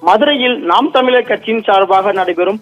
மதுரையில் நாம் தமிழர் கட்சியின் சார்பாக நடைபெறும்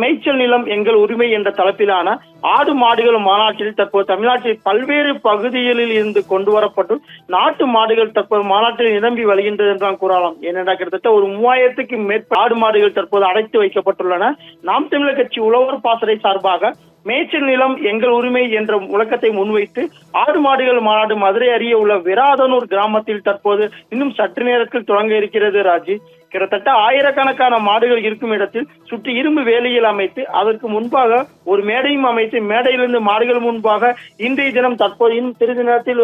மேய்ச்சல் நிலம் எங்கள் உரிமை என்ற தலைப்பிலான ஆடு மாடுகள் மாநாட்டில் தற்போது தமிழ்நாட்டில் பல்வேறு பகுதிகளில் இருந்து கொண்டு வரப்பட்டு நாட்டு மாடுகள் தற்போது மாநாட்டில் நிரம்பி வருகின்றது என்றால் கூறலாம். ஏனென்றால் கிட்டத்தட்ட ஒரு 3000க்கு மேற்பட்ட ஆடு மாடுகள் தற்போது அடைத்து வைக்கப்பட்டுள்ளன. நாம் தமிழர் கட்சி உழவர் பாசறை சார்பாக மேய்ச்சல் நிலம் எங்கள் உரிமை என்ற முழக்கத்தை முன்வைத்து ஆடு மாடுகள் மாநாடு மதுரை அருகே உள்ள விராதனூர் கிராமத்தில் தற்போது இன்னும் சற்று நேரத்தில் தொடங்க இருக்கிறது. ராஜி, கிட்டத்தட்ட ஆயிரக்கணக்கான மாடுகள் இருக்கும் இடத்தில் சுற்றி இரும்பு வேலியில் அமைத்து அதற்கு முன்பாக ஒரு மேடையும் அமைத்து மேடையிலிருந்து மாடுகள் முன்பாக இன்றைய தினம் தற்போது இன்னும் சிறிது நேரத்தில்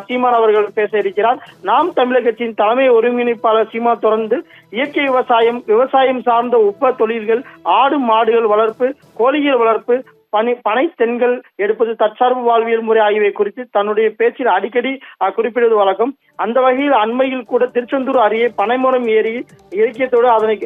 சீமான் அவர்கள் பேச இருக்கிறார். நாம் தமிழர் கட்சியின் தலைமை ஒருங்கிணைப்பாளர் சீமான் தொடர்ந்து இயற்கை விவசாயம் சார்ந்த உப்ப தொழில்கள், ஆடு மாடுகள் வளர்ப்பு, கோழிகள் வளர்ப்பு, பனை தென்கள் எடுப்பது, தற்சார்பு வாழ்வியல் முறை ஆகியவை குறித்து தன்னுடைய பேச்சில் அடிக்கடி குறிப்பிடுவது வழக்கம். அந்த வகையில் அண்மையில் கூட திருச்செந்தூர் அருகே பனைமரம் ஏறி இலக்கியத்தோடு அதனை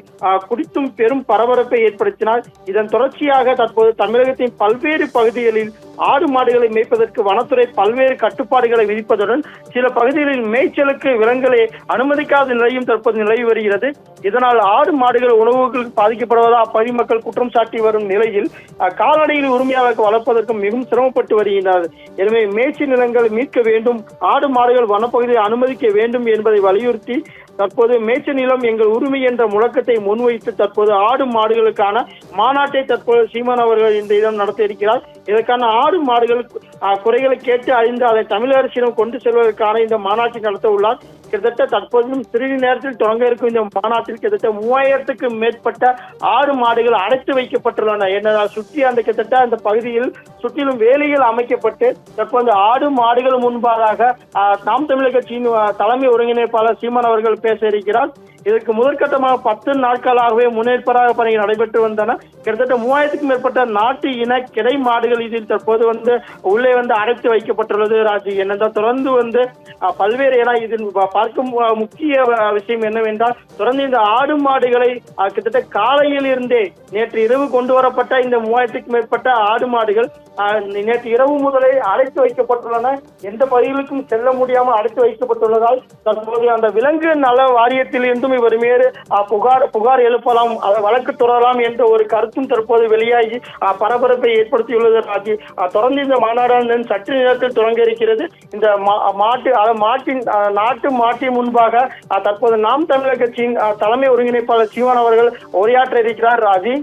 குடித்தும் பெரும் பரபரப்பை ஏற்படுத்தினார். இதன் தொடர்ச்சியாக தற்போது தமிழகத்தின் பல்வேறு பகுதிகளில் ஆடு மாடுகளை மேய்ப்பதற்கு வனத்துறை பல்வேறு கட்டுப்பாடுகளை விதிப்பதுடன் சில பகுதிகளில் மேய்ச்சலுக்கு விலங்குகளை அனுமதிக்காத நிலையும் தற்போது நிலவி வருகிறது. இதனால் ஆடு மாடுகள் உணவுகளுக்கு பாதிக்கப்படுவதாக அப்பகுதி மக்கள் குற்றம் சாட்டி வரும் நிலையில் கால்நடைகள் உரிமையாளருக்கு வளர்ப்பதற்கும் மிகவும் சிரமப்பட்டு வருகின்றனர். எனவே மேய்ச்சல் நிலங்கள் மீட்க வேண்டும், ஆடு மாடுகள் வனப்பகுதியை அனுமதிக்க வேண்டும் என்பதை வலியுறுத்தி தற்போது மேய்ச்சல் நிலம் எங்கள் உரிமை என்ற முழக்கத்தை முன்வைத்து தற்போது ஆடு மாடுகளுக்கான மாநாட்டை தற்போது சீமான் அவர்கள் இந்த இடம் நடத்த இருக்கிறார். இதற்கான ஆடு மாடுகள் குறைகளை கேட்டு அறிந்து அதை தமிழக அரசிடம் கொண்டு செல்வதற்கான இந்த மாநாட்டை நடத்த உள்ளார். கிட்டத்தட்ட தற்போதும் சிறிது நேரத்தில் தொடங்க இருக்கும் இந்த மாநாட்டில் கிட்டத்தட்ட 3000க்கு மேற்பட்ட ஆடு மாடுகள் அடைத்து வைக்கப்பட்டுள்ளன. ஏனென்றால் சுற்றி அந்த கிட்டத்தட்ட அந்த பகுதியில் சுற்றிலும் வேலிகள் அமைக்கப்பட்டு தற்போது ஆடு மாடுகள் முன்பாக நாம் தமிழர் கட்சியின் தலைமை ஒருங்கிணைப்பாளர் சீமான் அவர்கள் பேச இருக்கிறார். இதற்கு முதற்கட்டமாக 10 நாட்களாகவே முன்னேற்பாடாக பணிகள் நடைபெற்று வந்தன. கிட்டத்தட்ட 3000க்கும் மேற்பட்ட நாட்டு இன கிடை மாடுகள் இதில் தற்போது உள்ளே அடைத்து வைக்கப்பட்டுள்ளது. ராஜி, என்னென்றால் தொடர்ந்து பல்வேறு இதில் பார்க்கும் முக்கிய விஷயம் என்னவென்றால் தொடர்ந்து இந்த ஆடு மாடுகளை கிட்டத்தட்ட காலையில் இருந்தே நேற்று இரவு கொண்டு வரப்பட்ட இந்த 3000க்கும் மேற்பட்ட ஆடு மாடுகள் நேற்று இரவு முதலே அடைத்து வைக்கப்பட்டுள்ளன. எந்த பகுதிகளுக்கும் செல்ல முடியாமல் அடைத்து வைக்கப்பட்டுள்ளதால் தற்போது அந்த விலங்கு நல வாரியத்தில் இருந்தும் இவர் மீது புகார் எழுப்பலாம், வழக்கு தொடரலாம் என்ற ஒரு கருத்தும் தற்போது வெளியாகி பரபரப்பை ஏற்படுத்தியுள்ளது. ராஜி, தொடர்ந்து இந்த மாநாடு சற்று நேரத்தில் தொடங்க இருக்கிறது. இந்த நாட்டு மாட்டின் முன்பாக தற்போது நாம் தமிழர் கட்சியின் தலைமை ஒருங்கிணைப்பாளர் சீமான் அவர்கள் உரையாற்ற இருக்கிறார். ராஜி.